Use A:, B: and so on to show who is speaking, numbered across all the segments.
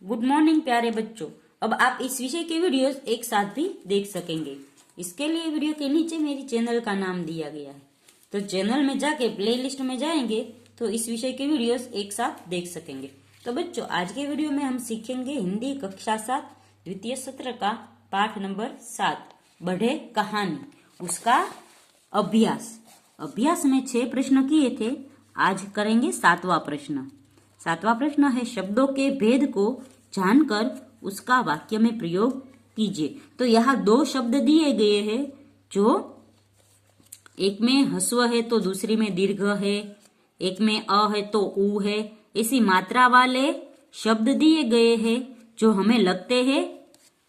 A: Good morning प्यारे बच्चों। अब आप इस विषय के वीडियोस एक साथ भी देख सकेंगे। इसके लिए वीडियो के नीचे मेरी चैनल का नाम दिया गया है, तो चैनल में जाके प्लेलिस्ट में जाएंगे तो इस विषय के वीडियोस एक साथ देख सकेंगे। तो बच्चों, आज के वीडियो में हम सीखेंगे हिंदी कक्षा 7 द्वितीय सत्र का पाठ नंबर 7 बढ़े कहानी, उसका अभ्यास में 6 प्रश्न किए थे। आज करेंगे 7वां प्रश्न। 7वां प्रश्न है, शब्दों के भेद को जानकर उसका वाक्य में प्रयोग कीजिए। तो यहाँ 2 शब्द दिए गए हैं, जो एक में ह्रस्व है तो दूसरी में दीर्घ है, एक में अ है तो उ है। ऐसी मात्रा वाले शब्द दिए गए हैं जो हमें लगते हैं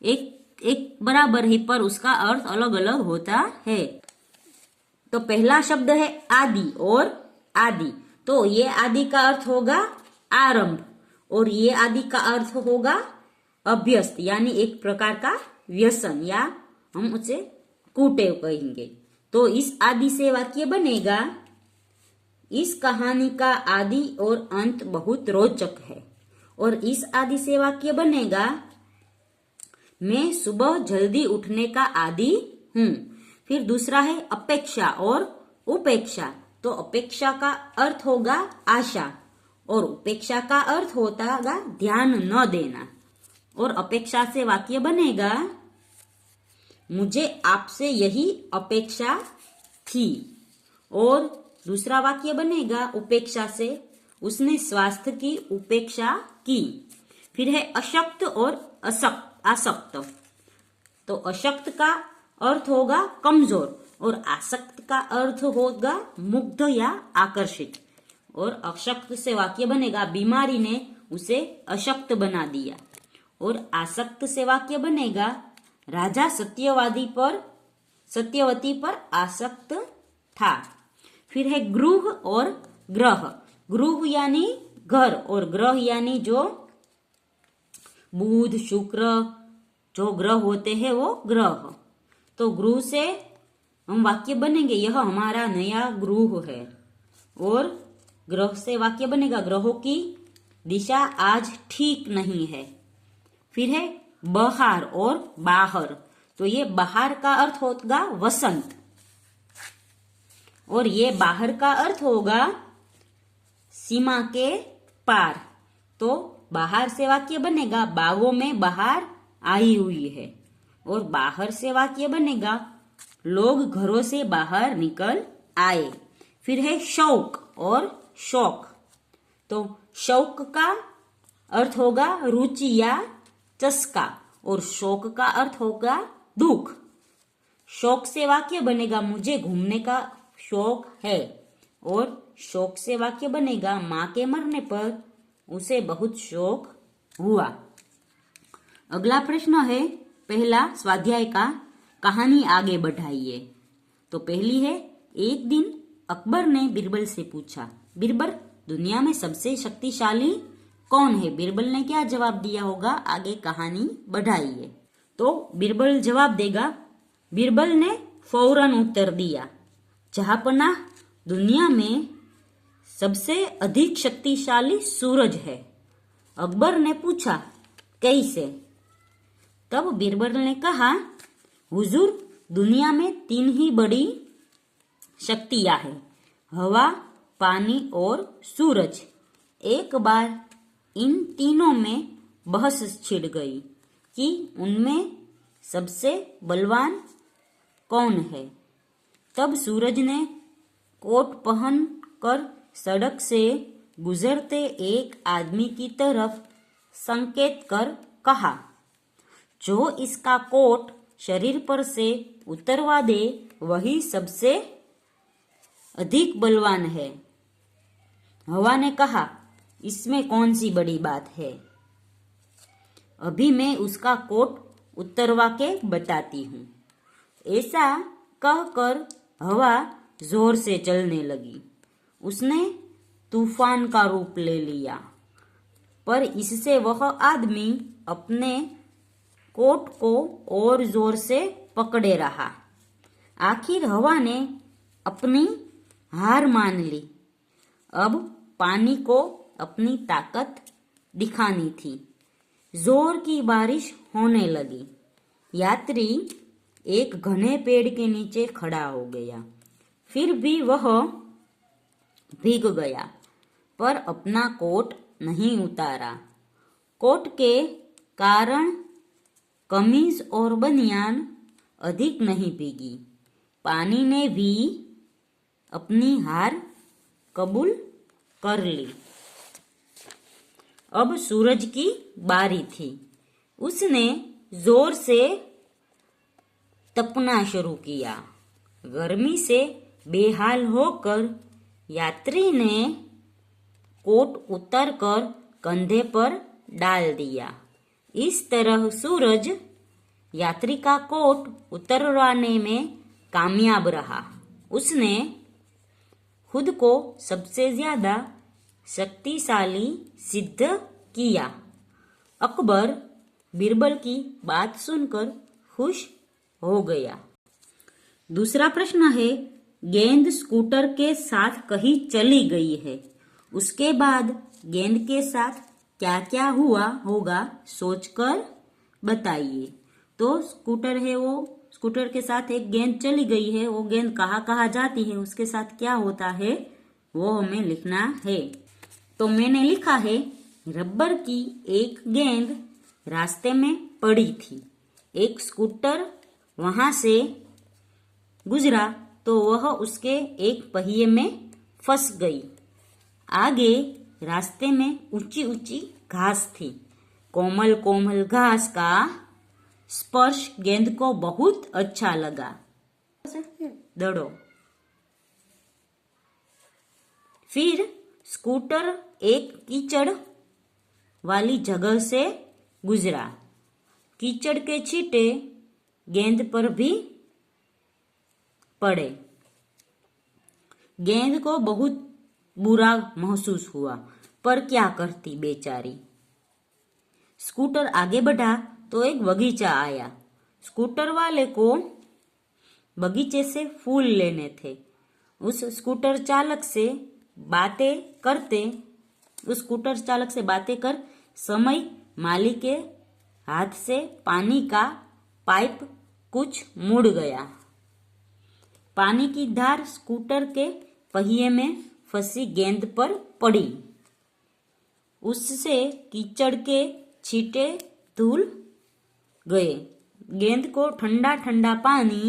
A: एक बराबर है, पर उसका अर्थ अलग अलग होता है। तो पहला शब्द है आदि और आदि। तो ये आदि का अर्थ होगा आरंभ और ये आदि का अर्थ होगा अभ्यस्त, यानी एक प्रकार का व्यसन, या हम उसे कुटेव कहेंगे। तो इस आदि से वाक्य बनेगा, इस कहानी का आदि और अंत बहुत रोचक है। और इस आदि से वाक्य बनेगा, मैं सुबह जल्दी उठने का आदी हूं। फिर दूसरा है अपेक्षा और उपेक्षा। तो अपेक्षा का अर्थ होगा आशा और उपेक्षा का अर्थ होता होगा ध्यान न देना। और अपेक्षा से वाक्य बनेगा, मुझे आपसे यही अपेक्षा थी। और दूसरा वाक्य बनेगा उपेक्षा से, उसने स्वास्थ्य की उपेक्षा की। फिर है अशक्त और आसक्त। तो अशक्त का अर्थ होगा कमजोर और आसक्त का अर्थ होगा मुग्ध या आकर्षित। और अशक्त से वाक्य बनेगा, बीमारी ने उसे अशक्त बना दिया। और आसक्त से वाक्य बनेगा, राजा सत्यवती पर आसक्त था। फिर है गृह और ग्रह। गृह यानी घर और ग्रह यानी जो बुध शुक्र जो ग्रह होते हैं वो ग्रह। तो गृह से हम वाक्य बनेंगे, यह हमारा नया गृह है। और ग्रह से वाक्य बनेगा, ग्रहों की दिशा आज ठीक नहीं है। फिर है बहार और बाहर। तो ये बाहर का अर्थ होगा वसंत और ये बाहर का अर्थ होगा सीमा के पार। तो बाहर से वाक्य बनेगा, बागों में बाहर आई हुई है। और बाहर से वाक्य बनेगा, लोग घरों से बाहर निकल आए। फिर है शौक और शौक। तो शौक का अर्थ होगा रुचि या चस्का और शौक का अर्थ होगा दुख। शौक से वाक्य बनेगा, मुझे घूमने का शौक है। और शौक से वाक्य बनेगा, मां के मरने पर उसे बहुत शौक हुआ। अगला प्रश्न है, पहला स्वाध्याय का कहानी आगे बढ़ाइए। तो पहली है, एक दिन अकबर ने बीरबल से पूछा, बीरबल दुनिया में सबसे शक्तिशाली कौन है? बीरबल ने क्या जवाब दिया होगा? आगे कहानी बढ़ाइए। तो बीरबल जवाब देगा, बीरबल ने फौरन उत्तर दिया, जहांपनाह दुनिया में सबसे अधिक शक्तिशाली सूरज है। अकबर ने पूछा, कैसे? तब बीरबल ने कहा, हुजूर दुनिया में 3 ही बड़ी शक्तियां हैं, हवा, पानी और सूरज। एक बार इन तीनों में बहस छिड़ गई कि उनमें सबसे बलवान कौन है। तब सूरज ने कोट पहन कर सड़क से गुजरते एक आदमी की तरफ संकेत कर कहा, जो इसका कोट शरीर पर से उतरवा दे वही सबसे अधिक बलवान है। हवा ने कहा, इसमें कौन सी बड़ी बात है, अभी मैं उसका कोट उतरवा के बताती हूँ। ऐसा कहकर हवा जोर से चलने लगी। उसने तूफान का रूप ले लिया, पर इससे वह आदमी अपने कोट को और जोर से पकड़े रहा। आखिर हवा ने अपनी हार मान ली। अब पानी को अपनी ताकत दिखानी थी। जोर की बारिश होने लगी। यात्री एक घने पेड़ के नीचे खड़ा हो गया। फिर भी वह भीग गया, पर अपना कोट नहीं उतारा। कोट के कारण कमीज और बनियान अधिक नहीं भीगी। पानी ने भी अपनी हार कबूल कर ली। अब सूरज की बारी थी। उसने जोर से तपना शुरू किया। गर्मी से बेहाल होकर यात्री ने कोट उतारकर कंधे पर डाल दिया। इस तरह सूरज यात्री का कोट उतरवाने में कामयाब रहा। उसने खुद को सबसे ज्यादा शक्तिशाली सिद्ध किया। अकबर बीरबल की बात सुनकर खुश हो गया। दूसरा प्रश्न है, गेंद स्कूटर के साथ कहीं चली गई है। उसके बाद गेंद के साथ क्या क्या हुआ होगा सोचकर बताइए। तो स्कूटर है, वो स्कूटर के साथ एक गेंद चली गई है। वो गेंद कहाँ कहाँ जाती है, उसके साथ क्या होता है, वो हमें लिखना है। तो मैंने लिखा है, रबर की एक गेंद रास्ते में पड़ी थी। एक स्कूटर वहां से गुजरा तो वह उसके एक पहिए में फंस गई। आगे रास्ते में ऊंची ऊंची घास थी। कोमल कोमल घास का स्पर्श गेंद को बहुत अच्छा लगा। दौड़ो। फिर स्कूटर एक कीचड़ वाली जगह से गुजरा। कीचड़ के छींटे गेंद पर भी पड़े। गेंद को बहुत बुरा महसूस हुआ, पर क्या करती बेचारी। स्कूटर आगे बढ़ा तो एक बगीचा आया। स्कूटर वाले को बगीचे से फूल लेने थे। उस स्कूटर चालक से बातें कर समय माली के हाथ से पानी का पाइप कुछ मुड़ गया। पानी की धार स्कूटर के पहिए में फंसी गेंद पर पड़ी। उससे कीचड़ के छींटे धुल गए। गेंद को ठंडा ठंडा पानी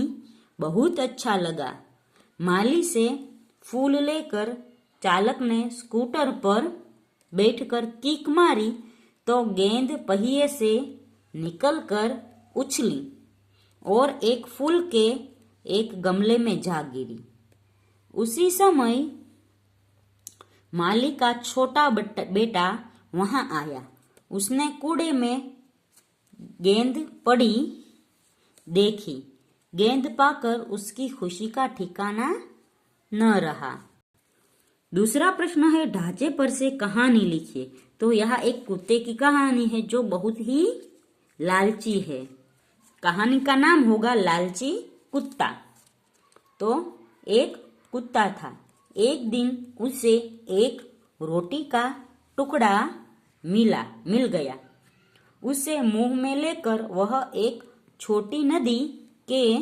A: बहुत अच्छा लगा। माली से फूल लेकर चालक ने स्कूटर पर बैठकर किक मारी तो गेंद पहिए से निकलकर उछली और एक फूल के एक गमले में जा गिरी। उसी समय माली का छोटा बेटा वहां आया। उसने कूड़े में गेंद पड़ी देखी। गेंद पाकर उसकी खुशी का ठिकाना न रहा। दूसरा प्रश्न है, ढांचे पर से कहानी लिखिए। तो यह एक कुत्ते की कहानी है जो बहुत ही लालची है। कहानी का नाम होगा लालची कुत्ता। तो एक कुत्ता था। एक दिन उसे एक रोटी का टुकड़ा मिल गया। उसे मुंह में लेकर वह एक छोटी नदी के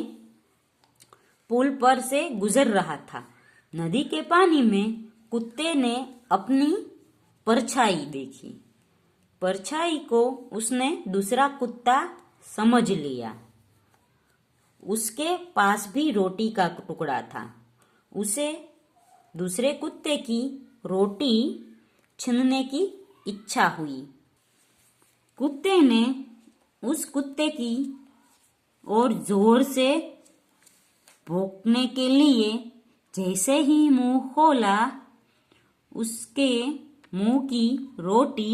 A: पुल पर से गुजर रहा था। नदी के पानी में कुत्ते ने अपनी परछाई देखी। परछाई को उसने दूसरा कुत्ता समझ लिया। उसके पास भी रोटी का टुकड़ा था। उसे दूसरे कुत्ते की रोटी छीनने की इच्छा हुई। कुत्ते ने उस कुत्ते की और जोर से भौंकने के लिए जैसे ही मुंह खोला, उसके मुंह की रोटी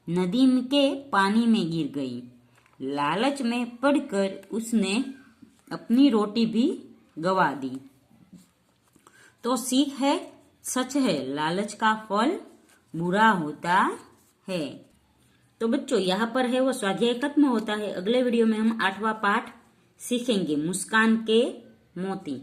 A: नदी के पानी में गिर गई। लालच में पड़कर उसने अपनी रोटी भी गवा दी। तो सीख है, सच है, लालच का फल बुरा होता है। तो बच्चों यहाँ पर है वो स्वाध्याय खत्म होता है। अगले वीडियो में हम 8वां पाठ सीखेंगे, मुस्कान के मोती।